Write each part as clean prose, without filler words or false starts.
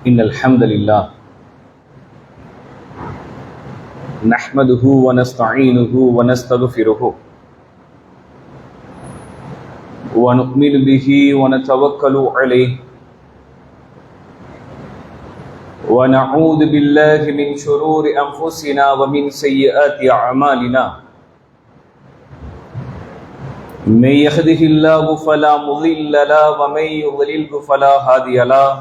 إن الحمد لله نحمده ونستعينه ونستغفره ونؤمن به ونتوكل عليه ونعوذ بالله من شرور أنفسنا ومن سيئات أعمالنا من يهده الله فلا مضل له ومن يضلل فلا هادي له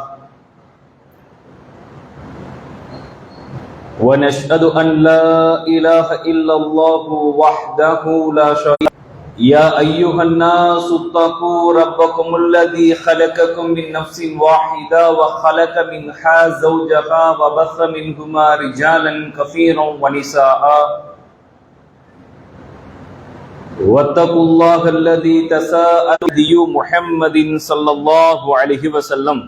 ونشهد أن لا إله إلا الله وحده لا شريك له يا أيها الناس اتقوا ربكم الذي خلقكم من نفس واحدة وخلق منها زوجها وبث منهما رجالا كثيرا ونساء واتقوا الله الذي تساءلون به محمد صلى الله عليه وسلم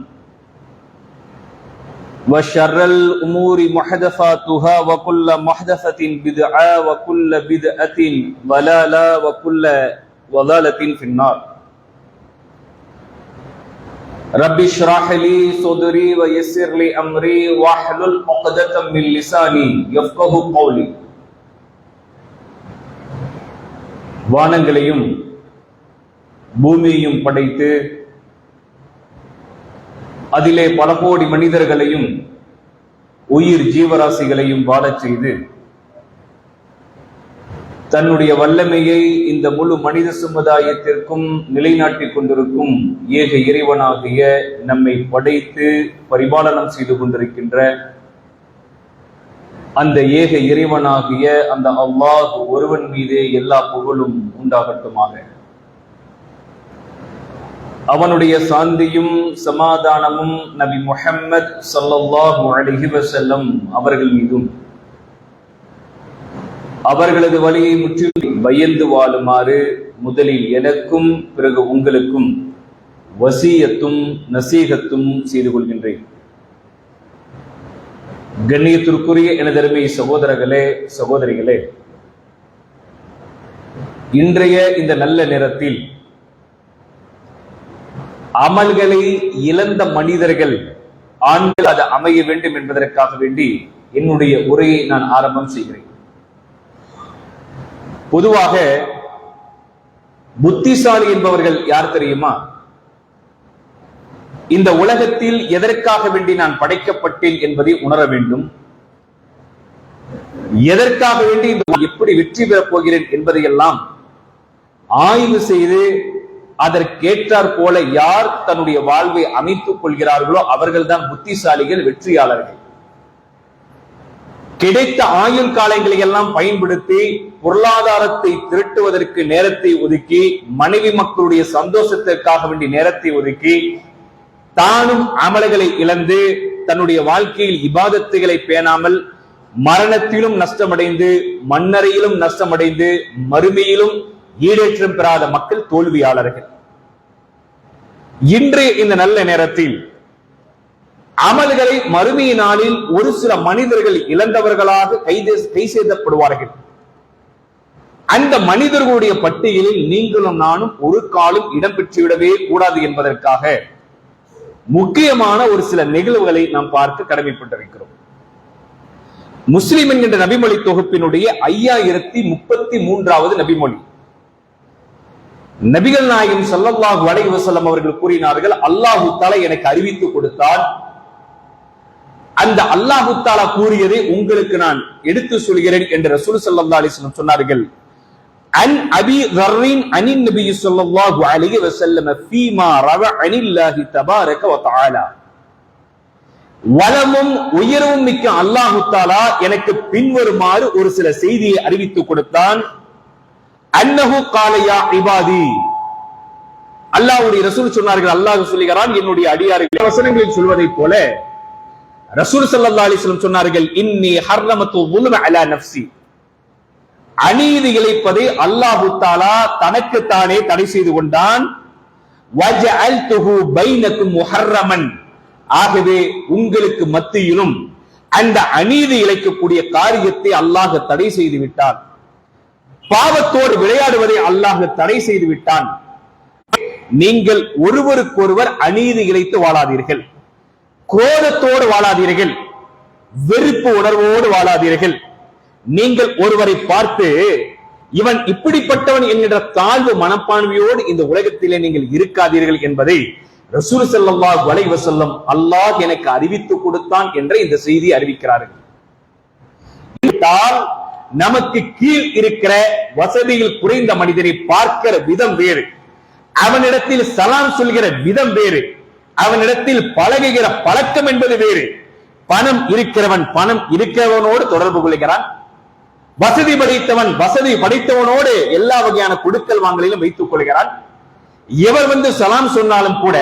وشر الأمور محدثاتها وكل محدثة بدعة وكل بدعة ضلالة وكل ضلالة في النار رب اشرح لي صدري ويسر لي أمري واحلل عقدة من لساني يفقهوا قولي வானங்களையும் பூமியையும் படைத்து அதிலே பல கோடி மனிதர்களையும் உயிர் ஜீவராசிகளையும் வாழச் செய்து தன்னுடைய வல்லமையை இந்த முழு மனித சமுதாயத்திற்கும் நிலைநாட்டிக் கொண்டிருக்கும் ஏக இறைவனாகிய நம்மை படைத்து பரிபாலனம் செய்து கொண்டிருக்கின்ற அந்த ஏக இறைவனாகிய அந்த அல்லாஹ் ஒருவன் மீதே எல்லா புகழும் உண்டாகட்டுமாக. அவனுடைய சாந்தியும் சமாதானமும் நபி முஹம்மது ஸல்லல்லாஹு அலைஹி வஸல்லம் அவர்கள் மீதும் அவர்களது வழியை முற்றிலும் பயந்து வாழுமாறு முதலில் எனக்கும் பிறகு உங்களுக்கும் வசியத்தும் நசீகத்தும் செய்து கொள்கின்றேன். கண்ணியத்திற்குரிய எனதருமை சகோதரர்களே சகோதரிகளே, இன்றைய இந்த நல்ல நேரத்தில் அமல்களை இழந்த மனிதர்கள் ஆண்கள் அது அமைய வேண்டும் என்பதற்காக வேண்டி என்னுடைய உரையை நான் ஆரம்பம் செய்கிறேன். பொதுவாக புத்திசாலி என்பவர்கள் யார் தெரியுமா? இந்த உலகத்தில் எதற்காக வேண்டி நான் படைக்கப்பட்டேன் என்பதை உணர வேண்டும், எதற்காக வேண்டி எப்படி வெற்றி பெறப் போகிறேன் என்பதையெல்லாம் ஆய்வு செய்து அதற்கேற்றாற் போல யார் தன்னுடைய வாழ்வை அமைத்துக் கொள்கிறார்களோ அவர்கள் தான் புத்திசாலிகள், வெற்றியாளர்கள். கிடைத்த ஆயுள் காலங்களை எல்லாம் பயன்படுத்தி பொருளாதாரத்தை திரட்டுவதற்கு நேரத்தை ஒதுக்கி, மனைவி மக்களுடைய சந்தோஷத்திற்காக வேண்டிய நேரத்தை ஒதுக்கி, தானும் அமல்களை இழந்து தன்னுடைய வாழ்க்கையில் இபாதத்துகளை பேணாமல் மரணத்திலும் நஷ்டமடைந்து மண்ணறையிலும் நஷ்டமடைந்து மறுமையிலும் ஈடேற்றம் பெறாத மக்கள் தோல்வியாளர்கள். இன்று இந்த நல்ல நேரத்தில் அமல்களை மறுமை நாளில் ஒரு சில மனிதர்கள் இழந்தவர்களாக கை செய்தப்படுவார்கள். அந்த மனிதர்களுடைய பட்டியலில் நீங்களும் நானும் ஒரு காலம் இடம்பெற்றுவிடவே கூடாது என்பதற்காக முக்கியமான ஒரு சில நிகழ்வுகளை நாம் பார்க்க கடமைப்பட்டிருக்கிறோம். முஸ்லிம் என்கின்ற நபிமொழி தொகுப்பினுடைய 5033வது நபிமொழி. நபிகள் நாயகம் ஸல்லல்லாஹு அலைஹி வஸல்லம் அவர்கள் கூறினார்கள், அல்லாஹு தஆலா எனக்கு அறிவித்து கொடுத்தால் அந்த அல்லாஹு தஆலா கூறியதை உங்களுக்கு நான் எடுத்து சொல்கிறேன் என்று ரசூல் ஸல்லல்லாஹு அலைஹி வஸல்லம் சொன்னார்கள். அன் அபி ذرின் அனின் நபி ஸல்லல்லாஹு அலைஹி வஸல்லம் ஃபீமா ரவ அனில்லாஹி தபாரக வ தஆலா. வலமும் உயர்வும் மிக்க அல்லாஹு தஆலா எனக்கு பின்வருமாறு ஒரு சில செய்தியை அறிவித்து கொடுத்தான். அன்னஹு கால யா இபாதி, அல்லாஹ்வுடைய ரசூல் சொன்னார்கள், அல்லாஹ் சொல்லுகிறான், என்னுடைய அடியார்களே, வசனங்களில் சொல்வதைப் போல ரசூல் ஸல்லல்லாஹு அலைஹி வஸல்லம் சொன்னார்கள், இன்னி ஹர்ரமது ظுல்ம அலா நஃப்ஸி, அநீதி இழைப்பதை அல்லாஹு தஆலா தனக்கு தானே தடை செய்து கொண்டான். வஜஅல்துஹு பைனக்கும் முஹர்ரமன், ஆகவே உங்களுக்கு மத்தியிலும் அந்த அநீதி இழைக்கக்கூடிய காரியத்தை அல்லாஹ் தடை செய்து விட்டான். பாவத்தோடு விளையாடுவதை அல்லாஹ் தடை செய்து விட்டான். நீங்கள் ஒருவருக்கொருவர் அநீதி இழைத்து வாழாதீர்கள். குரோதத்தோடு வாழாதீர்கள், வெறுப்பு உணர்வோடு வாழாதீர்கள். நீங்கள் ஒருவரை பார்த்து இவன் இப்படிப்பட்டவன் என்கிற தாழ்வு மனப்பான்மையோடு இந்த உலகத்திலே நீங்கள் இருக்காதீர்கள் என்பதை ரசூல் ஸல்லல்லாஹு அலைஹி வஸல்லம் அல்லாஹ் எனக்கு அறிவித்து கொடுத்தான் என்ற இந்த செய்தி அறிவிக்கிறார்கள். நமக்கு கீழ் இருக்கிற வசதியில் குறைந்த மனிதனை பார்க்கிற விதம் வேறு, அவனிடத்தில் சலாம் சொல்கிற விதம் வேறு, அவனிடத்தில் பழகுகிற பழக்கம் என்பது வேறு. பணம் இருக்கிறவன் பணம் இருக்கிறவனோடு தொடர்பு கொள்கிறான், வசதி படைத்தவன் வசதி படைத்தவனோடு எல்லா வகையான கொடுக்கல் வாங்கலிலும் வைத்துக் கொள்கிறான். எவர் வந்து சலாம் சொன்னாலும் கூட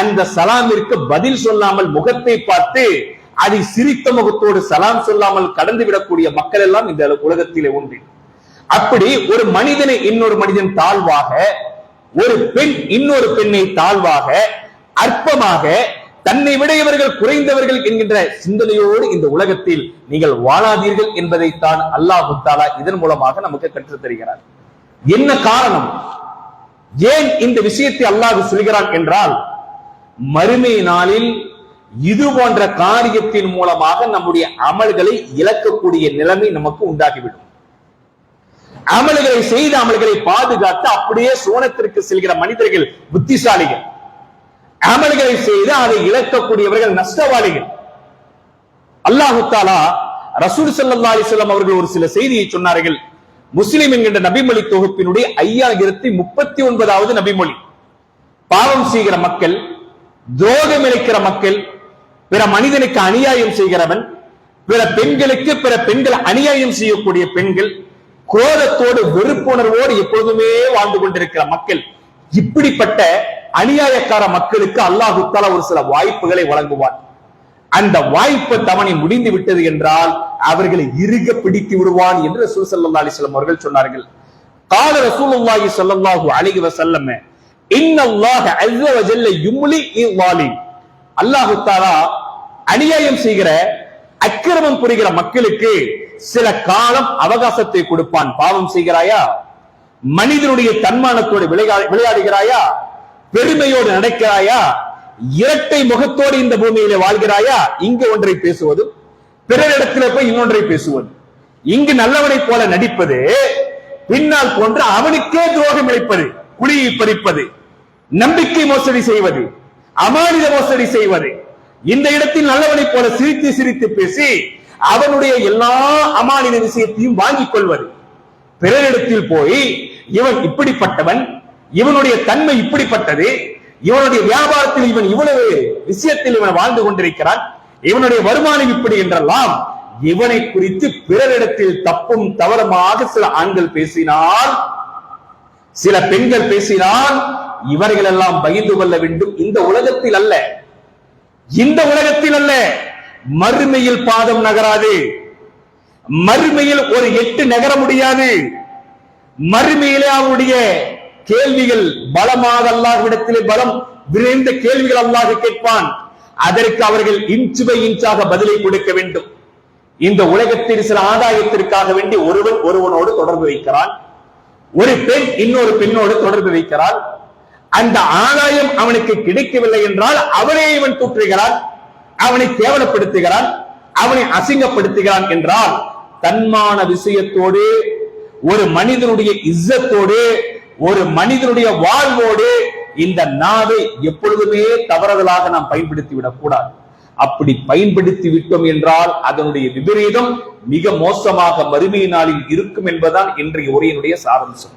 அந்த சலாமிற்கு பதில் சொல்லாமல் முகத்தை பார்த்து அதை சிரித்த முகத்தோடு சலாம் சொல்லாமல் கடந்து விடக்கூடிய மக்கள் எல்லாம் இந்த உலகத்திலே உண்டு. அப்படி ஒரு மனிதனை இன்னொரு மனிதன் தாழ்வாக, ஒரு பெண் இன்னொரு பெண்ணை தாழ்வாக, அற்பமாக, தன்னை விட இவர்கள் குறைந்தவர்கள் என்கின்ற சிந்தனையோடு இந்த உலகத்தில் நீங்கள் வாழாதீர்கள் என்பதைத்தான் அல்லாஹ் தஆலா இதன் மூலமாக நமக்கு கற்றுத் தருகிறார். என்ன காரணம்? ஏன் இந்த விஷயத்தை அல்லாஹ் சொல்கிறான் என்றால், மறுமை நாளில் இது போன்ற காரியத்தின் மூலமாக நம்முடைய அமல்களை இழக்கக்கூடிய நிலைமை நமக்கு உண்டாகிவிடும். அமல்களை செய்த அமல்களை பாதுகாத்து அப்படியே சோனத்திற்கு செல்கிற மனிதர்கள் புத்திசாலிகள், அமல்களை செய்து அதை இழக்கக்கூடியவர்கள் நஷ்டவாளிகள். அல்லாஹ் தஆலா ரசூல் ஸல்லல்லாஹு அலைஹி வஸல்லம் அவர்கள் ஒரு சில செய்தியை சொன்னார்கள். முஸ்லிம் என்கின்ற நபிமொழி தொகுப்பினுடைய 5039வது நபிமொழி. பாவம் செய்கிற மக்கள், துரோகம் இழைக்கிற மக்கள், பிற மனிதனுக்கு அநியாயம் செய்கிறவன், பிற பெண்களுக்கு பிற பெண்கள் அநியாயம் செய்யக்கூடிய பெண்கள், குரோதத்தோடு வெறுப்புணர்வோடு எப்பொழுதுமே வாழ்ந்து கொண்டிருக்கிற மக்கள், இப்படிப்பட்ட அநியாயக்கார மக்களுக்கு அல்லாஹ் தஆலா ஒரு சில வாய்ப்புகளை வழங்குவார். அந்த வாய்ப்பு தவணை முடிந்து விட்டது என்றால் அவர்களை இறுக பிடித்து விடுவான் என்று ரசூல் ஸல்லல்லாஹு அலைஹி வஸல்லம் அவர்கள் சொன்னார்கள். قال ரசூலுல்லாஹி ஸல்லல்லாஹு அலைஹி வஸல்லம் இன்னல்லாஹ அஸ்ஸ வஜல்ல யும்லி லில்-ஸாலிம். அல்லாஹ் தஆலா அநியாயம் செய்கிற, அக்கிரமம் புரிகிற மக்களுக்கு சில காலம் அவகாசத்தை கொடுப்பான். பாவம் செய்கிறாயா, மனிதனுடைய தன்மானத்தோடு விளையாடுகிறாயா, பெருமையோடு நடக்கிறாயா, இரட்டை முகத்தோடு இந்த பூமியிலே வாழ்கிறாயா, இங்கு ஒன்றை பேசுவது, பிறரிடத்தில் போய் இன்னொன்றை பேசுவது, இங்கு நல்லவனை போல நடிப்பது, பின்னால் போன்று அவனுக்கே துரோகம் இழைப்பது, குழியை பறிப்பது, நம்பிக்கை மோசடி செய்வது, அமானித மோசடி செய்வது, இந்த இடத்தில் நல்லவனை போல சிரித்து சிரித்து பேசி அவனுடைய எல்லா அமானித விஷயத்தையும் வாங்கிக் கொள்வது, பிறரிடத்தில் போய் இவன் இப்படிப்பட்டவன், இவனுடைய தன்மை இப்படிப்பட்டது, இவனுடைய வியாபாரத்தில் இவன் இவ்வளவு விஷயத்தில் இவன் வாழ்ந்து கொண்டிருக்கிறான், இவனுடைய வருமானம் இப்படி என்றெல்லாம் இவனை குறித்து பிறரிடத்தில் தப்பும் தவறுமாக சில ஆண்கள் பேசினால், சில பெண்கள் பேசினால், இவர்கள் எல்லாம் பயந்து கொள்ள வேண்டும். இந்த உலகத்தில் அல்ல, இந்த உலகத்தில் அல்ல, மறுமையில் பாதம் நகராது, மறுமையில் ஒரு எட்டு நகர முடியாது. மறுமையிலே அவருடைய கேள்விகள் பலமாக அல்லாஹ்விடத்திலே பலம் விரைந்த கேள்விகள் அல்லாஹ் கேட்பான். அதற்கு அவர்கள் இன்ச் பை இன்ச்சாக பதிலை கொடுக்க வேண்டும். இந்த உலகத்தில் சில ஆதாயத்திற்காக வேண்டி ஒருவன் ஒருவனோடு தொடர்பு வைக்கிறான், ஒரு பெண் இன்னொரு பெண்ணோடு தொடர்பு வைக்கிறான். அந்த ஆதாயம் அவனுக்கு கிடைக்கவில்லை என்றால் அவனே இவன் தூற்றுகிறான், அவனை கேவலப்படுத்துகிறான், அவனை அசிங்கப்படுத்துகிறான் என்றால் தன்மான விஷயத்தோடு, ஒரு மனிதனுடைய இஸ்ஸத்தோடு, ஒரு மனிதனுடைய வாழ்வோடு இந்த நாவை எப்பொழுதுமே தவறுதலாக நாம் பயன்படுத்தி விடக் கூடாது. அப்படி பயன்படுத்தி விட்டோம் என்றால் அதனுடைய விபரீதம் மிக மோசமாக மறுமை நாளில் இருக்கும் என்பதுதான் இன்றைய உரையினுடைய சாராம்சம்.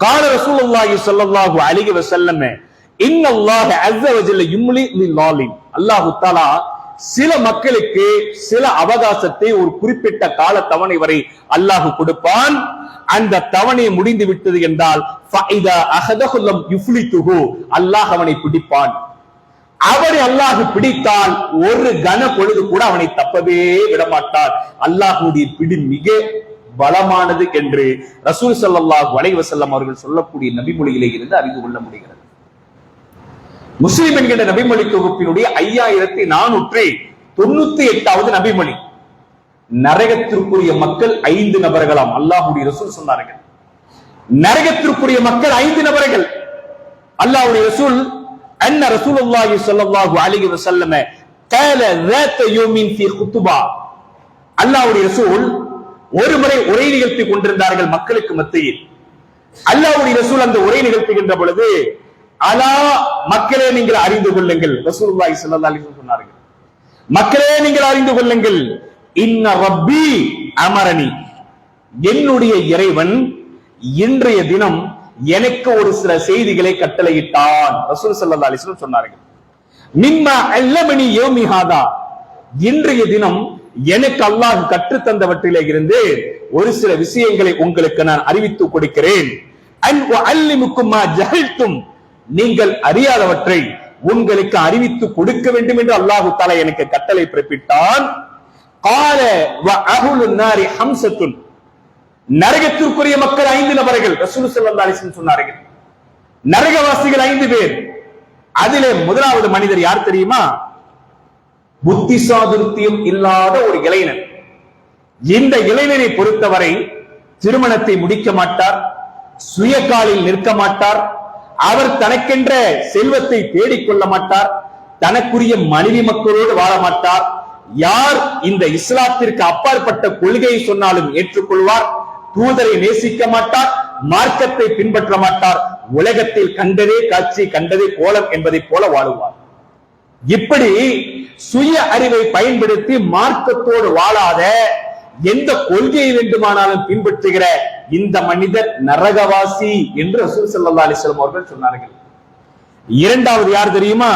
قال رسول الله صلى الله عليه وسلم ان الله عز وجل يملي للظالم. அல்லாஹ் தஆலா சில மக்களுக்கு சில அவகாசத்தை ஒரு குறிப்பிட்ட கால தவணை வரை அல்லாஹ் கொடுப்பான். அந்த தவணை முடிந்து விட்டது என்றால் ஃபைதா அஹதஹு லம் யுஃப்லிதுஹு, அல்லாஹ் அவனை பிடிப்பான். அவனை அல்லாஹ் பிடித்தால் ஒரு கன பொழுது கூட அவனை தப்பவே விடமாட்டார். அல்லாஹ்வுடைய பிடி மிக பலமானது என்று ரசூல் ஸல்லல்லாஹு அலைஹி வஸல்லம் அவர்கள் சொல்லக்கூடிய நபிமொழியிலே இருந்து அறிந்து கொள்ள முடிகிறது. முஸ்லிம் என்கிற நபிமொழி தொகுப்பினுடைய 5498வது நபிமொழி. நரகத்திற்குரிய மக்கள் 5 நபர்களாம். அல்லாஹ்வுடைய ரசூல் சொன்னார்கள், நரகத்திற்குரிய மக்கள் 5 நபர்கள். அல்லாஹ்வுடைய ரசூல் அன்ன ரசூலுல்லாஹி ஸல்லல்லாஹு அலைஹி வஸல்லம் قال ذات يوم في خطبه அல்லாஹ்வுடைய ரசூல் ஒருமுறை உரை நிகழ்த்தி கொண்டிருந்தார்கள் மக்களுக்கு மத்தியில். அல்லாஹ்வுடைய ரசூல் அந்த உரை நிகழ்த்துகின்ற பொழுது, அலா மக்களே நீங்கள் அறிந்து கொள்ளுங்கள், ரசூலுல்லாஹி ஸல்லல்லாஹு அலைஹி வஸல்லம் சொன்னார்கள், மக்களே நீங்கள் அறிந்து கொள்ளுங்கள், இன்ன ரப்பி அமரனி, என்னுடைய இறைவன் இன்றைய தினம் எனக்கு ஒரு சில செய்திகளை கட்டளையிட்டான். ரசூல் ஸல்லல்லாஹு அலைஹி வஸல்லம் சொன்னார்கள், மிம்மா அல்லமனி யௌமி ஹாதா, இன்றைய தினம் எனக்கு அல்லாஹ் கற்றுத் தந்தவற்றிலே இருந்து ஒரு சில விஷயங்களை உங்களுக்கு நான் அறிவித்து கொடுக்கிறேன். அன் உஅல்லிமுக்கும் மா ஜஹல்தும், நீங்கள் அறியாதவற்றை உங்களுக்கு அறிவித்து கொடுக்க வேண்டும் என்று அல்லாஹ் தஆலா எனக்கு கட்டளை பிறப்பிட்டான். قال وأهل النار خمسة, நரகத்திற்குரிய மக்கள் 5 நபர்கள். ரசூல் ஸல்லல்லாஹு அலைஹி வஸல்லம் சொன்னார்கள், நரகவாசிகள் 5 பேர். அதிலே முதலாவது மனிதர் யார் தெரியுமா? புத்தி சாதுர்த்தியம் இல்லாத ஒரு இளைஞன். இந்த இளைஞனை பொறுத்தவரை திருமணத்தை முடிக்க மாட்டார், சுயகாலில் நிற்க மாட்டார், அவர் தனக்கென்ற செல்வத்தை தேடிக்கொள்ள மாட்டார், தனக்குரிய மனைவி மக்களோடு வாழ மாட்டார். யார் இந்த இஸ்லாத்திற்கு அப்பாற்பட்ட கொள்கையை சொன்னாலும் ஏற்றுக்கொள்வார், தூதரை நேசிக்க மாட்டார், மார்க்கத்தை பின்பற்ற மாட்டார், உலகத்தில் கண்டதே காட்சி கண்டதே கோலம் என்பதை போல வாழுவார். இப்படி சுய அறிவை பயன்படுத்தி மார்க்கத்தோடு வாழாத, எந்த கொள்கையை வேண்டுமானாலும் பின்பற்றுகிற இந்த மனிதர் நரகவாசி என்று ரசூல் ஸல்லல்லாஹு அலைஹி வஸல்லம் அவர்கள் சொன்னார்கள். இரண்டாவது யார் தெரியுமா?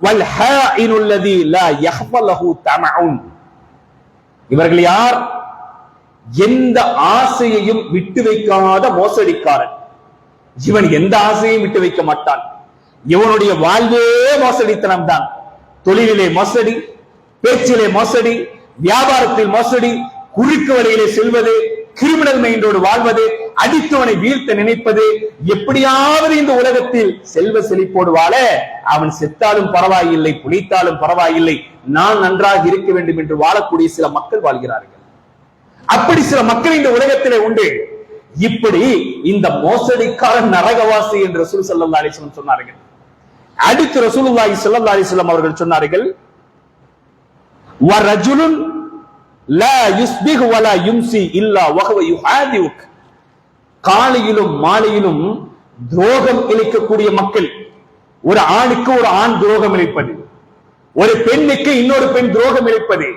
வல் ஹாயினுல் லதி லா யஹ்ஃபலஹு தமஉன், இவர்கள் யார்? எந்த ஆசையையும் விட்டு வைக்காத மோசடிக்காரன். இவன் எந்த ஆசையையும் விட்டு வைக்க மாட்டான். இவனுடைய வாழ்வே மோசடித்தனம் தான். தொழிலிலே மோசடி, பேச்சிலே மோசடி, வியாபாரத்தில் மோசடி, குறுக்கு வழியிலே செல்வது, கிரிமினல் மைண்டோடு வாழ்வது, அடித்தவனை வீழ்த்த நினைப்பது, எப்படியாவது இந்த உலகத்தில் செல்வ செழிப்போடு வாழ, அவன் செத்தாலும் பரவாயில்லை, புளித்தாலும் பரவாயில்லை, நான் நன்றாக இருக்க வேண்டும் என்று வாழக்கூடிய சில மக்கள் வாழ்கிறார்கள். அப்படி சில மக்கள் இந்த உலகத்திலே உண்டு. இப்படி இந்த மோசடிக்காரன் நரகவாசி என்று ரசூல் ஸல்லல்லாஹு அலைஹி வஸல்லம் சொன்னார்கள். அடுத்து ரசூலுல்லாஹி ஸல்லல்லாஹு அலைஹி வஸல்லம் அவர்கள் சொன்னார்கள், வரஜுலுன் லா யுஸ்பிஹு வலா யும்சி இல்லா வஹுவ யுஹாதிவுக், காலையிலும் மாலையிலும் துரோகம் இழைக்கக்கூடிய மக்கள். ஒரு ஆணுக்கு ஒரு ஆண் துரோகம் இழைப்பது, ஒரு பெண்ணுக்கு இன்னொரு பெண் துரோகம் இழைப்பது,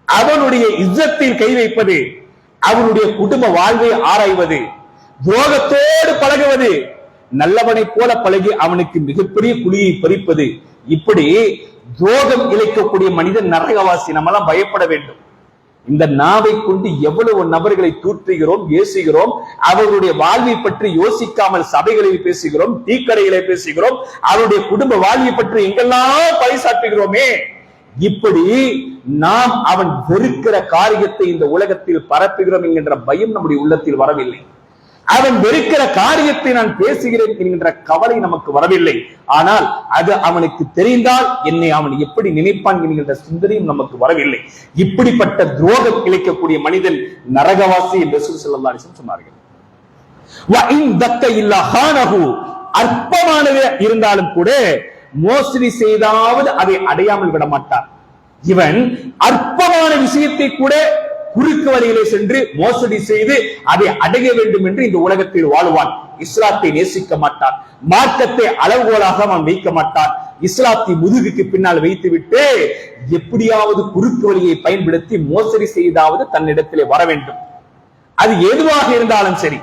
அவனுடைய இஸ்ஸத்தில் கை வைப்பது, அவனுடைய குடும்ப வாழ்வை ஆராய்வது, துரோகத்தோடு பழகுவது, நல்லவனை போல பழகி அவனுக்கு மிகப்பெரிய குழியை பறிப்பது, இப்படி துரோகம் இழைக்கக்கூடிய மனிதன் நரகவாசி. நம்மெல்லாம் பயப்பட வேண்டும். இந்த நாவை கொண்டு எவ்வளவு நபர்களை தூற்றுகிறோம், ஏசுகிறோம், அவர்களுடைய வாழ்வை பற்றி யோசிக்காமல் சபைகளில் பேசுகிறோம், டீக்கடைகளை பேசுகிறோம், அவருடைய குடும்ப வாழ்வை பற்றி எங்கெல்லாம் பறைசாற்றுகிறோமே. இப்படி நாம் அவன் வெறுக்கிற காரியத்தை இந்த உலகத்தில் பரப்புகிறோம் என்கின்ற பயம் நம்முடைய உள்ளத்தில் வரவில்லை. அவன் வெறுக்கிற காரியத்தை நான் பேசுகிறேன் என்கின்ற கவலை நமக்கு வரவில்லை. ஆனால் அது அவனுக்கு தெரிந்தால் என்னை அவன் எப்படி நினைப்பான் என்கின்ற சிந்தனையும் நமக்கு வரவில்லை. இப்படிப்பட்ட துரோகம் இழைக்கக்கூடிய மனிதன் நரகவாசி என்று ரசூல் ஸல்லல்லாஹு அலைஹி வஸல்லம் சொன்னார்கள். வ இன் தக்க இல்லா ஹானஹு, அற்பமானது இருந்தாலும் கூட மோசடி செய்தாவது அதை அடையாமல் விட மாட்டார். இவன் அற்பமான விஷயத்தை கூட குறுக்கு வழியிலே சென்று மோசடி செய்து அதை அடைய வேண்டும் என்று இந்த உலகத்தில் வாழ்வான். இஸ்லாத்தை நேசிக்க மாட்டான், மார்க்கத்தை அளவுகோலாக அவன் வைக்க மாட்டான். இஸ்லாத்தை முதுகுக்கு பின்னால் வைத்துவிட்டு எப்படியாவது குறுக்கு வழியை பயன்படுத்தி மோசடி செய்தாவது தன்னிடத்திலே வர வேண்டும். அது எதுவாக இருந்தாலும் சரி,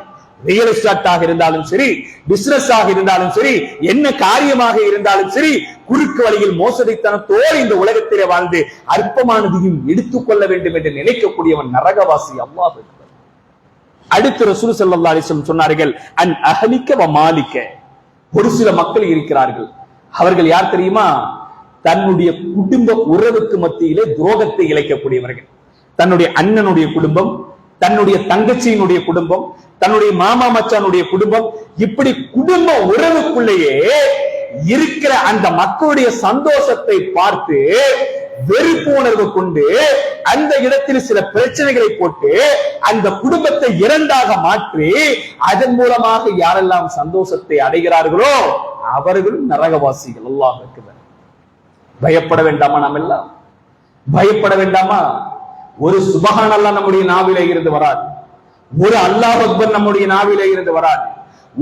ரியல் எஸ்டேட்டாக இருந்தாலும் சரி, பிசினஸ் ஆக இருந்தாலும் சரி, என்ன காரியமாக இருந்தாலும் சரி, குறுக்கு வழியில் மோசடித்தனத்தோடு இந்த உலகத்திலே வாழ்ந்து அற்பமானதையும் எடுத்துக்கொள்ள வேண்டும் என்று நினைக்கக்கூடியவன் நரகவாசி. அல்லாஹ். அடுத்து ரசூல் ஸல்லல்லாஹு அலைஹி வஸல்லம் சொன்னார்கள், அன் அஹ்லிக வ மாலிக, ஒரு சில மக்கள் இருக்கிறார்கள். அவர்கள் யார் தெரியுமா? தன்னுடைய குடும்ப உறவுக்கு மத்தியிலே துரோகத்தை இழைக்கக்கூடியவர்கள். தன்னுடைய அண்ணனுடைய குடும்பம், தன்னுடைய தங்கச்சியினுடைய குடும்பம், தன்னுடைய மாமா மச்சானுடைய குடும்பம், இப்படி குடும்ப உறவுக்குள்ளேயே இருக்கிற அந்த மக்களுடைய சந்தோஷத்தை பார்த்து வெறுப்பு உணர்வு கொண்டு அந்த இடத்தில் சில பிரச்சனைகளை போட்டு அந்த குடும்பத்தை இரண்டாக மாற்றி அதன் மூலமாக யாரெல்லாம் சந்தோஷத்தை அடைகிறார்களோ அவர்களும் நரகவாசிகள். அல்லாஹ் அக்பர். பயப்பட வேண்டாமா? நாம் எல்லாம் பயப்பட வேண்டாமா? ஒரு சுபஹான் அல்லாஹ் நம்முடைய நாவிலே இருந்து வராது, ஒரு அல்லாஹ் அக்பர் நம்முடைய நாவிலே இருந்து வராது,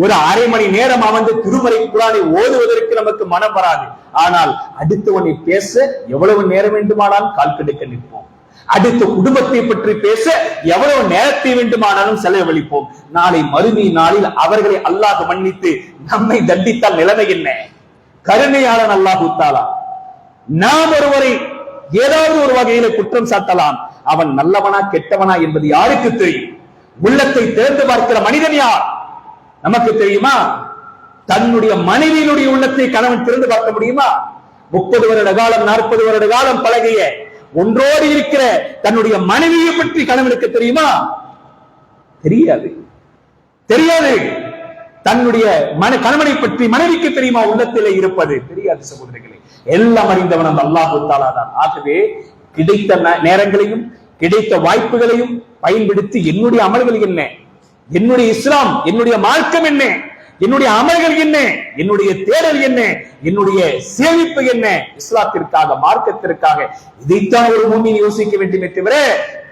ஒரு அரை மணி நேரம் அமர்ந்து திருமறை குர்ஆனை ஓதுவதற்கு நமக்கு மனம் வராது. ஆனால் அடுத்தவனை பேச எவ்வளவு நேரம் வேண்டுமானாலும் கால் கெடுக்க நிற்போம். அடுத்த குடும்பத்தை பற்றி பேச எவ்வளவு நேரத்தை வேண்டுமானாலும் செலவழிப்போம். நாளை மறுமை நாளில் அவர்களை அல்லாஹ் மன்னித்து நம்மை தண்டித்தால் நிலைமை என்ன? கருணையாளன் அல்லாஹ் தஆலா நாம் ஒருவரை ஏதாவது ஒரு வகையில குற்றம் சாட்டலாம். அவன் நல்லவனா கெட்டவனா என்பது யாருக்கு தெரியும்? உள்ளத்தை தேர்ந்து பார்க்கிற மனிதன் யார் நமக்கு தெரியுமா? தன்னுடைய மனைவியினுடைய உள்ளத்தை கணவன் திறந்து பார்க்க முடியுமா? 30 வருட காலம் 40 வருட காலம் பழகிய ஒன்றோடு இருக்கிற தன்னுடைய மனைவியை பற்றி கணவனுக்கு தெரியுமா? தெரியாது, தெரியாது. தன்னுடைய கணவனை பற்றி மனைவிக்கு தெரியுமா? உள்ளத்திலே இருப்பது தெரியாது. சகோதரர்களே, எல்லாம் அறிந்தவன் அந்த அல்லாஹ் தஆலா தான். ஆகவே கிடைத்த நேரங்களையும் கிடைத்த வாய்ப்புகளையும் பயன்படுத்தி என்னுடைய அமல்கள் என்ன, என்னுடைய இஸ்லாம், என்னுடைய மார்க்கம் என்ன, என்னுடைய அமல்கள் என்ன, என்னுடைய தேடல் என்ன, என்னுடைய சேமிப்பு என்ன, இஸ்லாத்திற்காக மார்க்கத்திற்காக, இதைத்தான் ஒரு முஃமின் யோசிக்க வேண்டுமே தவிர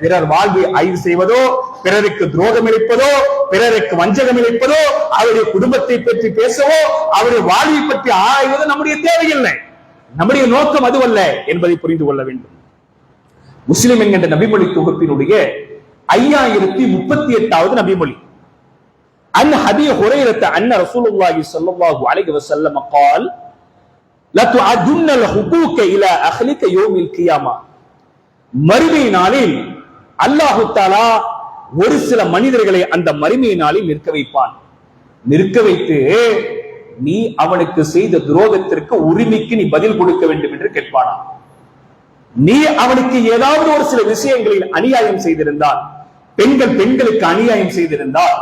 பிறர் வாழ்வை ஆய்வு செய்வதோ, பிறருக்கு துரோகம் இழைப்பதோ, பிறருக்கு வஞ்சகம் இழைப்பதோ, அவருடைய குடும்பத்தை பற்றி பேசவோ, அவருடைய வாழ்வை பற்றி ஆய்வதோ நம்முடைய தேவையில்லை. நம்முடைய நோக்கம் அதுவல்ல என்பதை புரிந்து கொள்ள வேண்டும். முஸ்லிம் என்கின்ற நபிமொழி தொகுப்பினுடைய 5038வது நபிமொழி. அன் அபீ ஹுரைரா அன்ன ரசூலுல்லாஹி ஸல்லல்லாஹு அலைஹி வஸல்லம் قال لا تعدن الحقوق الى اهلك يوم القيامه. மறுமை நாளில் அல்லாஹ் தஆலா ஒரு சில மனிதர்களை அந்த மறுமை நாளில் நிற்க வைப்பான். நிற்க வைத்து நீ அவனுக்கு செய்த துரோகத்திற்கு உரிமைக்கு நீ பதில் கொடுக்க வேண்டும் என்று கேட்பானா. நீ அவனுக்கு ஏதாவது ஒரு சில விஷயங்களில் அநியாயம் செய்திருந்தால், பெண்கள் பெண்களுக்கு அநியாயம் செய்திருந்தால்,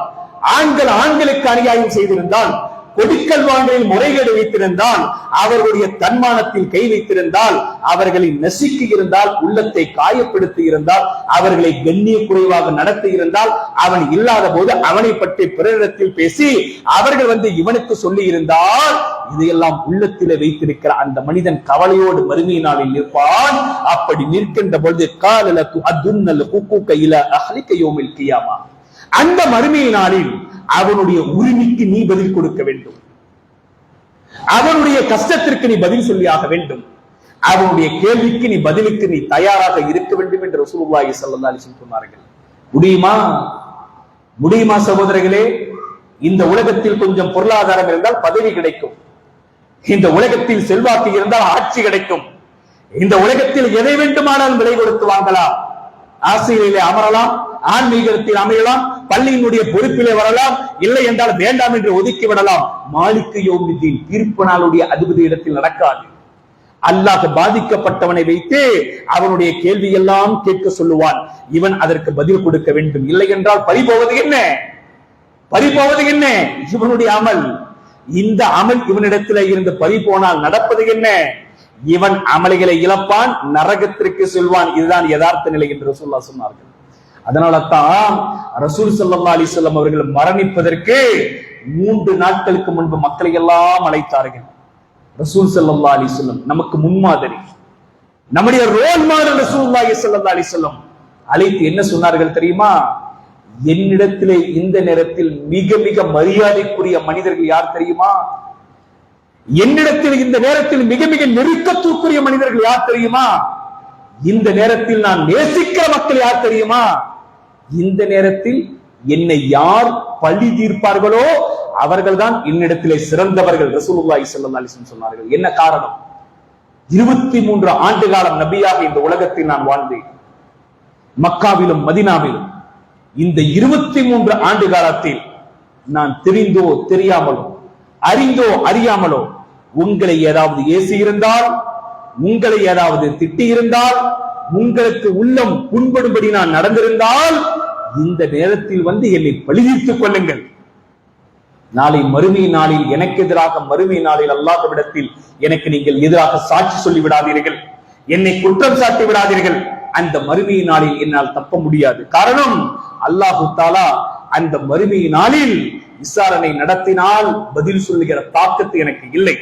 ஆண்கள் ஆண்களுக்கு அநியாயம் செய்திருந்தால், கொடுக்கல் வாங்கலில் முறைகேடு வைத்திருந்தால், அவர்களுடைய தன்மானத்தில் கை வைத்திருந்தால், அவர்களை நசுக்கி இருந்தால், உள்ளத்தை காயப்படுத்தி இருந்தால், அவர்களை கண்ணிய குறைவாக நடத்தி இருந்தால், அவன் இல்லாத போது அவனை பற்றி பிறரிடத்தில் பேசி அவர்கள் இவனுக்கு சொல்லி இருந்தால், இதையெல்லாம் உள்ளத்திலே வைத்திருக்கிற அந்த மனிதன் கவலையோடு மறுமை நாளில் நிற்பான். அப்படி நிற்கின்ற பொழுது காலலத்து அதுன்னல் ஹுக்கூக இலா அஹ்லிக யௌமில் கியாமா, அந்த மறுமை நாளில் அவனுடைய உரிமைக்கு நீ பதில் கொடுக்க வேண்டும், அவனுடைய கஷ்டத்திற்கு நீ பதில் சொல்லியாக வேண்டும், அவனுடைய கேள்விக்கு நீ பதிலுக்கு நீ தயாராக இருக்க வேண்டும் என்று ரசூலுல்லாஹி ஸல்லல்லாஹு அலைஹி வஸல்லம் சொன்னார்கள். முடியுமா? முடியுமா சகோதரர்களே? இந்த உலகத்தில் கொஞ்சம் பொருளாதாரம் இருந்தால் பதவி கிடைக்கும், இந்த உலகத்தில் செல்வாக்கு இருந்தால் ஆட்சி கிடைக்கும், இந்த உலகத்தில் எதை வேண்டுமானாலும் விலை கொடுத்து வாங்கலாம், ஆசையிலே அமரலாம், ஆன்மீகத்தில் அமையலாம், பள்ளியினுடைய பொறுப்பிலே வரலாம், இல்லை என்றால் வேண்டாம் என்று ஒதுக்கி விடலாம். மாலிக்கு யௌமித்தீன் தீர்ப்பு நாளுடைய அதிபதி இடத்தில் நடக்காது. அல்லாஹ் பாதிக்கப்பட்டவனை வைத்து அவனுடைய கேள்வி எல்லாம் கேட்க சொல்லுவான். இவன் அதற்கு பதில் கொடுக்க வேண்டும். இல்லை என்றால் பறிபோவது என்ன? பறிபோவது என்ன? இவனுடைய அமல். இந்த அமல் இவனிடத்தில் இருந்து பறிபோனால் நடப்பது என்ன? இவன் அமல்களை இழப்பான், நரகத்திற்கு செல்வான். இதுதான் யதார்த்த நிலை என்று ரசூலுல்லாஹ் சொன்னார்கள். அதனால தான் ரசூல் ஸல்லல்லாஹு அலைஹி வஸல்லம் அவர்கள் மரணிப்பதற்கு 3 நாட்களுக்கு முன்பு மக்களை எல்லாம் அழைத்தார்கள். ரசூல் ஸல்லல்லாஹு அலைஹி வஸல்லம் நமக்கு முன்மாதிரி, நம்முடைய ரோல் மாடல் ரசூலுல்லாஹி ஸல்லல்லாஹு அலைஹி வஸல்லம் அழைத்து என்ன சொன்னார்கள் தெரியுமா? என்னிடத்திலே இந்த நேரத்தில் மிக மிக மரியாதைக்குரிய மனிதர்கள் யார் தெரியுமா? என்னிடத்தில் இந்த நேரத்தில் மிக மிக நெருக்கத்திற்குரிய மனிதர்கள் யார் தெரியுமா? இந்த நேரத்தில் நான் நேசிக்கிற மக்கள் யார் தெரியுமா? இந்த நேரத்தில் என்னை யார் பழி தீர்ப்பார்களோ அவர்கள்தான் என்னிடத்திலே சிறந்தவர்கள். ரசூலுல்லாஹி ஸல்லல்லாஹு அலைஹி வஸல்லம் சொன்னார்கள். என்ன காரணம்? 23 ஆண்டு காலம் நபியாக இந்த உலகத்தில் நான் வாழ்ந்தேன். மக்காவிலும் மதீனாவிலும் இந்த 23 ஆண்டு காலத்தில் நான் தெரிந்தோ தெரியாமலோ, அறிந்தோ அறியாமலோ உங்களை ஏதாவது ஏசி இருந்தால், உங்களை ஏதாவது திட்டி இருந்தால், உங்களுக்கு உள்ளம் புண்படும்படி நான் நடந்திருந்தால், இந்த நேரத்தில் என்னை பழிதீர்த்துக் கொள்ளுங்கள். நாளை மறுமை நாளில் எனக்கு எதிராக, மறுமை நாளில் அல்லாஹ்விடத்தில் எனக்கு நீங்கள் எதிராக சாட்சி சொல்லிவிடாதீர்கள். என்னை குற்றம் சாட்டி விடாதீர்கள். அந்த மறுமை நாளில் என்னால் தப்ப முடியாது. காரணம், அல்லாஹு தஆலா அந்த மறுமை நாளில் விசாரணை நடத்தினால் பதில் சொல்லுகிற தாக்கத்து எனக்கு இல்லை,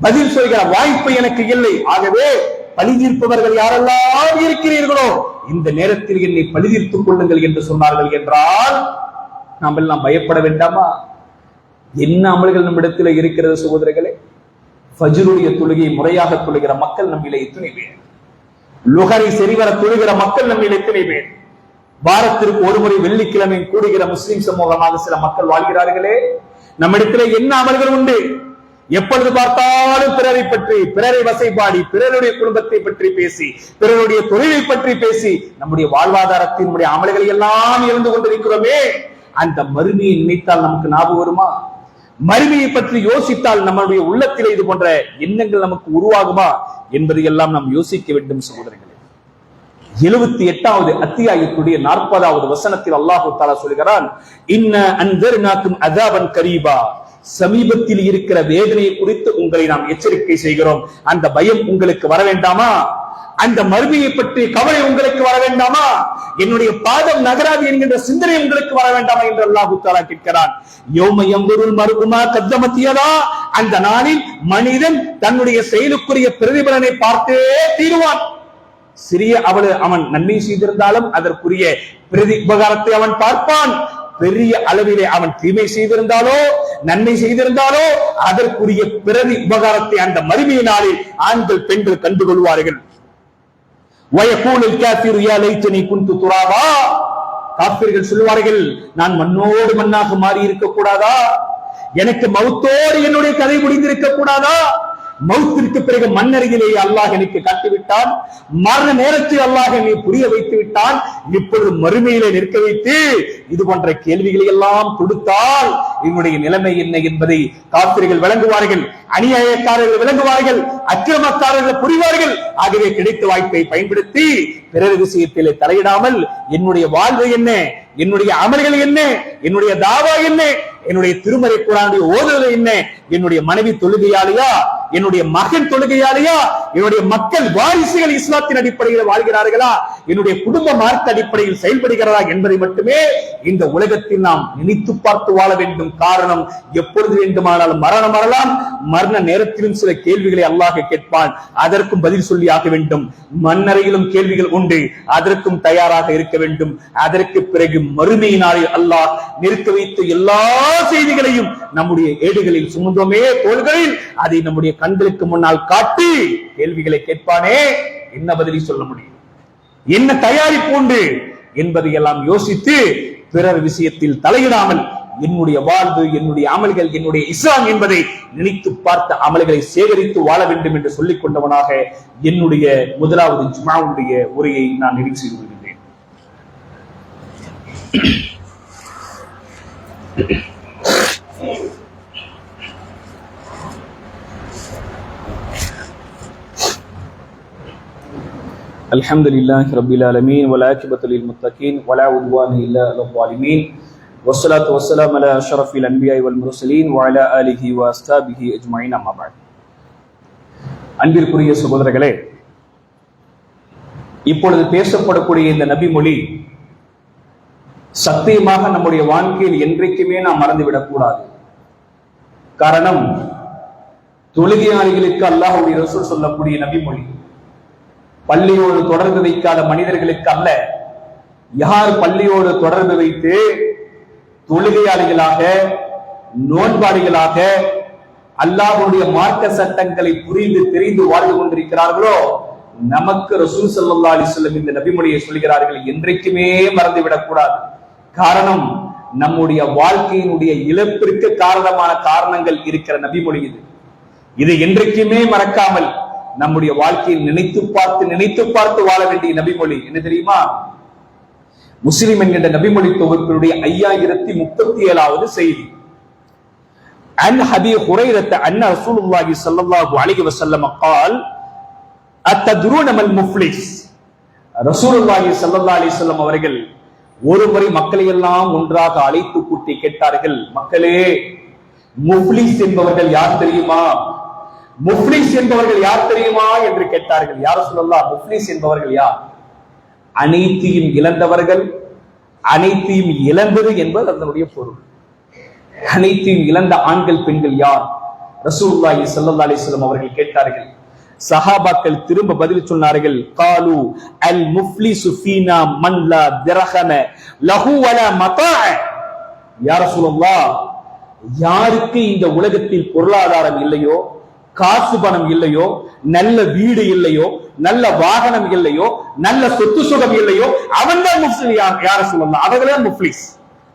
பதில் சொல்கிற வாய்ப்பு எனக்கு இல்லை. ஆகவே பழி தீர்ப்பவர்கள் யாரெல்லாம் இருக்கிறீர்களோ இந்த நேரத்தில் என்னை பழி தீர்த்துக் கொள்ளுங்கள் என்று சொன்னார்கள் என்றால் நாம் எல்லாம் பயப்பட வேண்டாமா? என்ன அமல்கள் நம்மிடத்தில் இருக்கிறது சகோதரர்களே? ஃபஜ்ருடைய தொழுகை முறையாக தொழுகிற மக்கள் நம்மிலே எத்தனை பேர்? லுஹரை சரிவர தொழுகிற மக்கள் நம்மிலே எத்தனை பேர்? வாரத்திற்கு ஒரு முறை வெள்ளிக்கிழமை கூடுகிற முஸ்லிம் சமூகமாக சில மக்கள் வாழ்கிறார்களே. நம்மிடத்திலே என்ன அமல்கள் உண்டு? எப்பொழுது பார்த்தாலும் பிறரை பற்றி, பிறரை வசைபாடி, பிறருடைய குடும்பத்தை பற்றி பேசி, பிறருடைய தொழிலை பற்றி பேசி நம்முடைய வாழ்வாதாரத்தின் நம்முடைய அமல்களை எல்லாம் இருந்து கொண்டிருக்கிறோமே. அந்த மறுமையை நினைத்தால் நமக்கு ஞாபகம் வருமா? மறுமையை பற்றி யோசித்தால் நம்முடைய உள்ளத்திலே இது போன்ற எண்ணங்கள் நமக்கு உருவாகுமா என்பதை எல்லாம் நாம் யோசிக்க வேண்டும் சகோதரர்களே. 78வது அத்தியாயத்துடைய 40வது வசனத்தில் அல்லாஹ் தஆலா சொல்கிறான், இன்ன அன்தர்னாக்கும் அஸாபன் கரீபா, சமீபத்தில் இருக்கிற வேதனையை குறித்து உங்களை நாம் எச்சரிக்கை செய்கிறோம். அந்த பயம் உங்களுக்கு வர வேண்டாமா? அந்த மறுமையை பற்றி கவலை உங்களுக்கு வர வேண்டாமா? என்னுடைய பாதம் நகராது என்கின்ற சிந்தனை உங்களுக்கு வர வேண்டாமா என்று அல்லாஹ் தஆலா கேட்கிறான். யௌம யன்துருல் மர்உ மா கத்தமத் யதா, அந்த நாளில் மனிதன் தன்னுடைய செயலுக்குரிய பிரதிபலனை பார்த்தே தீருவான். சிறிய அவன் நன்மை செய்திருந்தாலும் அதற்குரிய பிரதி உபகாரத்தை அவன் பார்ப்பான். பெரிய அளவிலே அவன் தீமை செய்திருந்தாலோ நன்மை செய்திருந்தாலோ அதற்குரிய பிரதி உபகாரத்தை அந்த மறுமை நாளில் ஆண்கள் பெண்கள் கண்டுகொள்வார்கள். வயகூலுல் காஃபிரு யா லைத்தனி குன்து துராபா, காஃபிர்கள் சொல்வார்கள், நான் மண்ணோடு மண்ணாக மாறி இருக்க கூடாதா? எனக்கு மௌத்தோடு என்னுடைய கதை முடிந்திருக்க கூடாதா? மௌத்திற்கு பிறகு மண்ணருகிலேயே அல்லாஹ் எனக்கு காட்டிவிட்டான், மரண நேரத்தில் அல்லாஹ் என்னை புரிய வைத்து விட்டான், இப்பொழுது மறுமையிலே நிற்க வைத்து இது போன்ற கேள்விகளை எல்லாம் கொடுத்தால் என்னுடைய நிலைமை என்ன என்பதை காஃபிர்கள் விளங்குவார்கள், அநியாயக்காரர்கள் விளங்குவார்கள், அக்கிரமக்காரர்கள் புரிவார்கள். ஆகவே கிடைத்த வாய்ப்பை பயன்படுத்தி பிறர் விஷயத்திலே தலையிடாமல் என்னுடைய வாழ்வு என்ன, என்னுடைய அமல்கள் என்ன, என்னுடைய தாவா என்ன, என்னுடைய திருமறை குர்ஆனுடைய ஓதுதல் என்ன, என்னுடைய மனைவி தொழுகையாளியா, என்னுடைய மகன் தொழுகையாளியா, என்னுடைய மக்கள் வாரிசுகள் இஸ்லாத்தின் அடிப்படையில் வாழ்கிறார்களா, என்னுடைய குடும்ப மார்க்க அடிப்படையில் செயல்படுகிறதா என்பதை மட்டுமே இந்த உலகத்தில் நாம் நினைத்து பார்த்து வாழ வேண்டும். காரணம், எப்பொழுது வேண்டுமானாலும் மரணம் வரலாம். மரண நேரத்திலும் சில கேள்விகளை அல்லாஹ் கேட்பான், அதற்கும் பதில் சொல்லி ஆக வேண்டும். மண்ணறையிலும் கேள்விகள் உண்டு, அதற்கும் தயாராக இருக்க வேண்டும். அதற்கு பிறகு மறுமையினாலே அல்லாஹ் நிற்க வைத்து எல்லா செய்திகளையும் நம்முடைய ஏடுகளில் சுமந்தோமே தோள்களில் அதை நம்முடைய கண்களுக்கு முன்னால் காட்டி கேள்விகளை கேட்பானே, என்ன பதிலை சொல்ல முடியும், என்ன தயாரிப்பு உண்டு என்பதை எல்லாம் யோசித்து பிறர் விஷயத்தில் தலையிடாமல் என்னுடைய வாழ்வு, என்னுடைய அமல்கள், என்னுடைய இஸ்லாம் என்பதை நினைத்து பார்த்த அமல்களை சேகரித்து வாழ வேண்டும் என்று சொல்லிக் கொண்டவனாக என்னுடைய முதலாவது ஜும்ஆவுடைய உரையை நான் நிறைவு செய்து கொள்கிறேன். الحمد لله رب العالمين والعاقبة للمتقين ولا عدوان إلا على الظالمين والصلاة والسلام على أشرف الأنبياء والمرسلين وعلى آله وأصحابه أجمعين أما بعد. அன்பிற்குரிய சகோதரர்களே, இப்பொழுது பேசப்படக்கூடிய இந்த நபி மொழி சத்தியமாக நம்முடைய வாழ்க்கையில் என்றைக்குமே நாம் மறந்துவிடக் கூடாது. காரணம், தொழுகையாளிகளுக்கு அல்லாஹ்வுடைய ரசூல் சொல்லக்கூடிய நபி மொழி பள்ளியோடு தொடர்பு வைக்காத மனிதர்களுக்கு அல்ல. யார் பள்ளியோடு தொடர்பு வைத்து தொழுகையாளிகளாக, நோன்பாளிகளாக, அல்லாஹ்வுடைய மார்க்க சட்டங்களை புரிந்து தெரிந்து வாழ்ந்து கொண்டிருக்கிறார்களோ நமக்கு ரசூல் ஸல்லல்லாஹு அலைஹி வஸல்லம் இந்த நபிமொழியை சொல்கிறார்கள், என்றைக்குமே மறந்துவிடக் கூடாது. காரணம், நம்முடைய வாழ்க்கையினுடைய இழப்பிற்கு காரணமான காரணங்கள் இருக்கிற நபிமொழி இது. இதை என்றைக்குமே மறக்காமல் நம்முடைய வாழ்க்கையில் நினைத்து பார்த்து வாழ வேண்டிய நபிமொழி என்ன தெரியுமா? முஸ்லிம் என்கின்ற நபிமொழி தொகுப்பினுடைய 5037வது செய்தி. அன் அபீ ஹுரைரத அன்ன ரசூலுல்லாஹி ஸல்லல்லாஹு அலைஹி வஸல்லம் قال அத்ததுரூன மல் முஃப்லிஸ். ரசூலுல்லாஹி ஸல்லல்லாஹு அலைஹி வஸல்லம் அவர்கள் ஒருமுறை மக்களை எல்லாம் ஒன்றாக அழைத்து கூட்டி கேட்டார்கள், மக்களே, முஃப்லிஸ் என்பவர்கள் யார் தெரியுமா? முஃப்லிஸ் என்பவர்கள் யார் தெரியுமா என்று கேட்டார்கள். யார் ரசூலல்லாஹ், முஃப்லிஸ் என்பவர்கள் யார்? அனைத்தையும் இழந்தவர்கள், அனைத்தையும் இழந்தது என்பது அதனுடைய பொருள். அனைத்தையும் இழந்த ஆண்கள் பெண்கள் யார்? ரசூலுல்லாஹி ஸல்லல்லாஹு அலைஹி வஸல்லம் அவர்கள் கேட்டார்கள். சஹாபாக்கள் திரும்ப பதில் சொன்னார்கள். காலு அல் முஃப்லிசு ஃபீனா மன் லா திரஹம லஹு வலா மதாஅ. யா ரசூலல்லாஹ், யாருக்கு இந்த உலகத்தில் பொருளாதாரம் இல்லையோ, காசு பணம் இல்லையோ, நல்ல வீடு இல்லையோ, நல்ல வாகனம் இல்லையோ, நல்ல சொத்து சுகம் இல்லையோ, அவன் தான் முஃப்லிஸ். யா ரசூலல்லாஹ், அவர்களே முஃப்லிஸ்.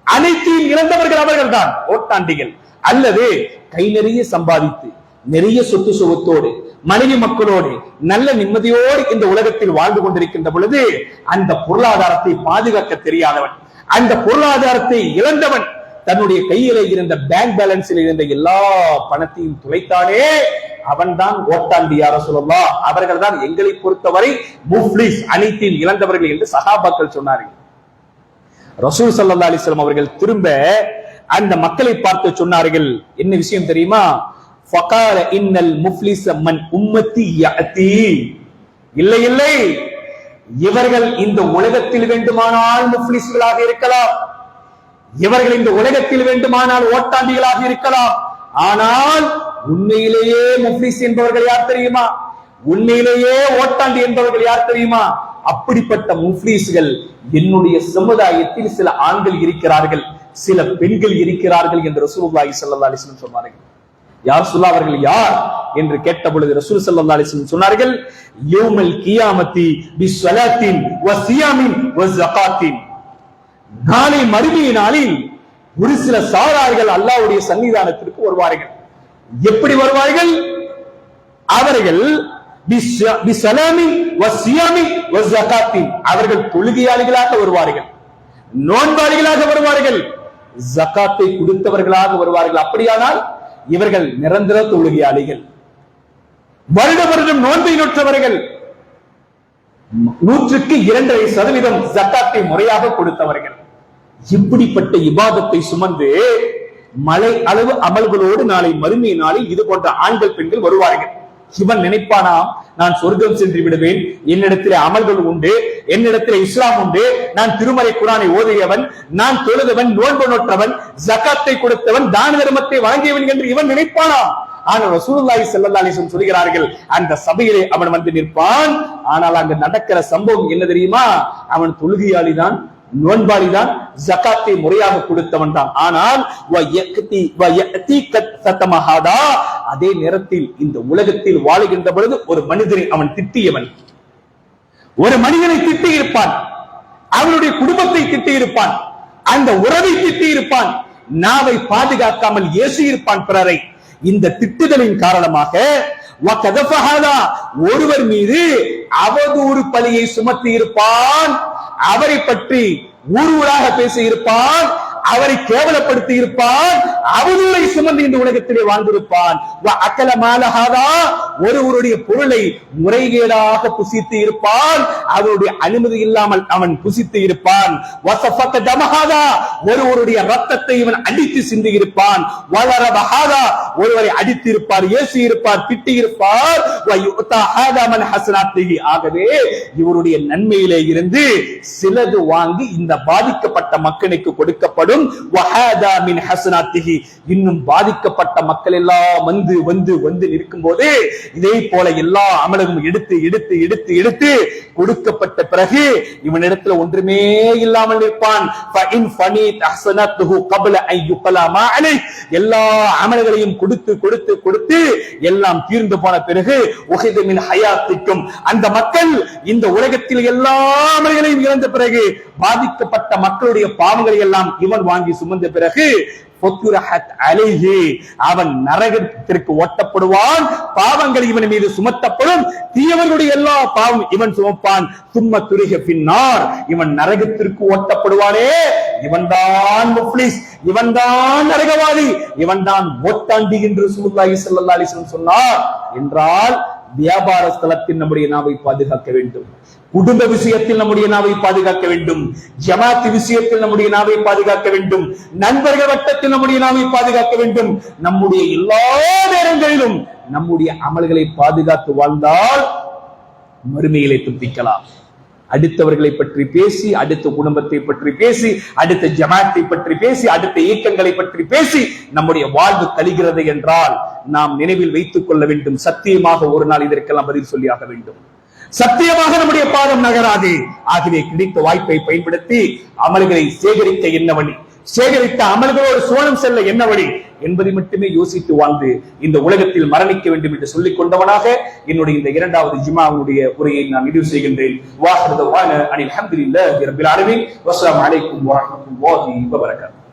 அனைத்தையும் இழந்தவர்கள் அவர்கள் தான் ஓட்டாண்டிகள். அல்லது கை நிறைய சம்பாதித்து நிறைய சொத்து சுகத்தோடு மனைவி மக்களோடு நல்ல நிம்மதியோடு இந்த உலகத்தில் வாழ்ந்து கொண்டிருக்கின்ற பொழுது அந்த பொருளாதாரத்தை பாதுகாக்க தெரியாதவன், அந்த பொருளாதாரத்தை இழந்தவன், தன்னுடைய கையில இருந்த பேங்க் பேலன்ஸில் இருந்த எல்லா பணத்தையும் துளைத்தானே, அவன் தான் ஓட்டாண்டி. யா ரசூலல்லாஹ், அவர்கள் தான் எங்களை பொறுத்தவரை முஃப்லிஸ், அனைத்தையும் இழந்தவர்கள் என்று சஹாபாக்கள் சொன்னார்கள். ரசூல் ஸல்லல்லாஹு அலைஹி வஸல்லம் அவர்கள் திரும்ப அந்த மக்களை பார்த்து சொன்னார்கள். என்ன விஷயம் தெரியுமா? ஃபகால இன்னல் முஃப்லிஸ மன் உம்மத்தி யஅதி. இல்லை இல்லை, இவர்கள் இந்த உலகத்தில் வேண்டுமானால் முஃப்லிஸ்களாக இருக்கலாம், இவர்கள் இந்த உலகத்தில் வேண்டுமானால் ஓட்டாண்டிகளாக இருக்கலாம், ஆனால் உண்மையிலேயே முஃப்லிஸ் என்பவர்கள் யார் தெரியுமா? உண்மையிலேயே ஓட்டாண்டி என்பவர்கள் யார் தெரியுமா? அப்படிப்பட்ட முஃப்லிஸ்கள் என்னுடைய சமுதாயத்தில் சில ஆண்கள் இருக்கிறார்கள், சில பெண்கள் இருக்கிறார்கள் என்று ரசூலுல்லாஹி ஸல்லல்லாஹு அலைஹி வஸல்லம் சொன்னார்கள். யார் ரசூலுல்லாஹ், அவர்கள் யார் என்று கேட்ட பொழுது ரசூல் ஸல்லல்லாஹு அலைஹி வஸல்லம் சொன்னார்கள், யௌமல் கியாமத்தி பிஸ்ஸலாத்தின் வஸியாமின் வஸகாத்தின். நாளை மறுமை நாளில் ஒரு சில சாரார்கள் அல்லாஹ்வுடைய சன்னிதானத்திற்கு வருவார்கள். எப்படி வருவார்கள்? அவர்கள் அவர்கள் தொழுகையாளிகளாக வருவார்கள், நோன்பாளிகளாக வருவார்கள், ஜகாத்தை கொடுத்தவர்களாக வருவார்கள். அப்படியானால் இவர்கள் நிரந்தர தொழுகையாளிகள், வருட வருடம் நோன்பை நோற்றவர்கள், 102% ஜகாத்தை முறையாக கொடுத்தவர்கள். இப்படிப்பட்ட இபாதத்தை சுமந்து மலை அளவு அமல்களோடு நாளை மறுமை நாளில் இது போன்ற ஆண்கள் பெண்கள் வருவார்கள். இவன் நினைப்பானா, நான் சொர்க்கம் சென்று விடுவேன், என்னிடத்திலே அமல்கள் உண்டு, என்னிடத்திலே இஸ்லாம் உண்டு, நான் திருமறை குர்ஆனை ஓதியவன், நான் தொழுதவன், நோன்பு நோற்றவன், ஜகாத்தை கொடுத்தவன், தான தர்மத்தை வழங்கியவன் என்று இவன் நினைப்பானா? ஆனால் ரசூலுல்லாஹி ஸல்லல்லாஹு அலைஹி வஸல்லம் சொல்கிறார்கள், அந்த சபையிலே அவன் வந்து நிற்பான். ஆனால் அங்கு நடக்கிற சம்பவம் என்ன தெரியுமா? அவன் தொழுகையாளி தான், நோன்பாளி தான், ஜகாத்தை முறையாக கொடுத்தவன் தான். ஆனால் அதே நேரத்தில் இந்த உலகத்தில் வாழுகின்ற பொழுது ஒரு மனிதனை அவன் திட்டியவன், ஒரு மனிதனை திட்டி இருப்பான், அவனுடைய குடும்பத்தை திட்டி இருப்பான், அந்த உறவை திட்டி இருப்பான், நாவை பாதுகாக்காமல் ஏசி இருப்பான் பிறரை. இந்த திட்டுதலின் காரணமாக ஒருவர் மீது அவதூறு பழியை சுமத்தி இருப்பான், அவரை பற்றி ஊர் ஊராக பேசி இருப்பான், அவரை கேவலப்படுத்தி இருப்பான், அவதூறை சுமந்து இந்த உலகத்திலே வாழ்ந்திருப்பான். ஒருவருடைய பொருளை முறைகேடாக புசித்து இருப்பான், அவருடைய அனுமதி இல்லாமல் அவன் புசித்து இருப்பான். ஒருவருடைய ரத்தத்தை இவன் அடித்து சிந்தி இருப்பான். ஒருவரை அடித்து இருப்பார், ஏசி இருப்பார், திட்டி இருப்பார். ஆகவே இவருடைய நன்மையிலே இருந்து சிலது வாங்கி இந்த பாதிக்கப்பட்ட மக்களுக்கு கொடுக்கப்படும். இன்னும் பாதிக்கப்பட்ட மக்கள் எல்லாம் வந்து வந்து வந்து நிற்கும் போது இதே போல எல்லா அமலும் எடுத்து எடுத்து எடுத்து எடுத்து கொடுக்கப்பட்ட பிறகு இவனிடத்தில் ஒன்றுமே இல்லாமல் நிற்பான். எல்லா அமல்களையும் கொடுத்து கொடுத்து கொடுத்து எல்லாம் தீர்ந்து போன பிறகு ஹயாத்திக்கும் அந்த மக்கள் இந்த உலகத்தில் எல்லா அமல்களையும் இழந்த பிறகு பாதிக்கப்பட்ட மக்களுடைய பாவங்களை எல்லாம் இவன் வாங்கி சுமந்த பிறகு அவன் நரகத்திற்கு ஓட்டப்படுவான், பாவங்கள் இவன் மீது சுமத்தப்படும், தீயவர்களுடைய எல்லா பாவம் இவன் சுமப்பான். சும்ம துரிக பின்னார், இவன் நரகத்திற்கு ஓட்டப்படுவானே, இவன் தான் முஃப்லிஸ், இவன் தான் நரகவாதி, இவன் தான் ஓட்டாண்டி என்று ரசூலுல்லாஹி ஸல்லல்லாஹு அலைஹி வஸல்லம் சொன்னார் என்றால் வியாபார ஸ்தலத்தில் நம்முடைய நாவை பாதுகாக்க வேண்டும், குடும்ப விஷயத்தில் நம்முடைய நாவை பாதுகாக்க வேண்டும், ஜமாத் விஷயத்தில் நம்முடைய நாவை பாதுகாக்க வேண்டும், நண்பர்கள் வட்டத்தில் நம்முடைய நாவை பாதுகாக்க வேண்டும். நம்முடைய எல்லா நேரங்களிலும் நம்முடைய அமல்களை பாதுகாத்து வாழ்ந்தால் மறுமையிலே துப்பிக்கலாம். அடுத்தவர்களை பற்றி பேசி, அடுத்த குடும்பத்தை பற்றி பேசி, அடுத்த ஜமாத்தை பற்றி பேசி, அடுத்த இயக்கங்களை பற்றி பேசி நம்முடைய வாழ்வு கழிகிறது என்றால் நாம் நினைவில் வைத்துக் கொள்ள வேண்டும், சத்தியமாக ஒரு நாள் இதற்கெல்லாம் பதில் சொல்லியாக வேண்டும். சத்தியமாக நம்முடைய பாதம் நகராது. ஆகவே கிடைத்த வாய்ப்பை பயன்படுத்தி அமல்களை சேகரிக்க என்ன வழி, சேகரித்த அமல்களோடு சோழம் செல்ல என்ன வழி என்பதை மட்டுமே யோசித்து வாழ்ந்து இந்த உலகத்தில் மரணிக்க வேண்டும் என்று சொல்லிக் கொண்டவனாக என்னுடைய இந்த இரண்டாவது ஜும்ஆவுடைய உரையை நான் நிறைவு செய்கின்றேன். வாஹிரு தஅவானா அனில் ஹம்துலில்லாஹி ரப்பில் ஆலமீன். வஸ்ஸலாமு அலைக்கும் வரஹ்மத்துல்லாஹி வபரகாத்துஹு.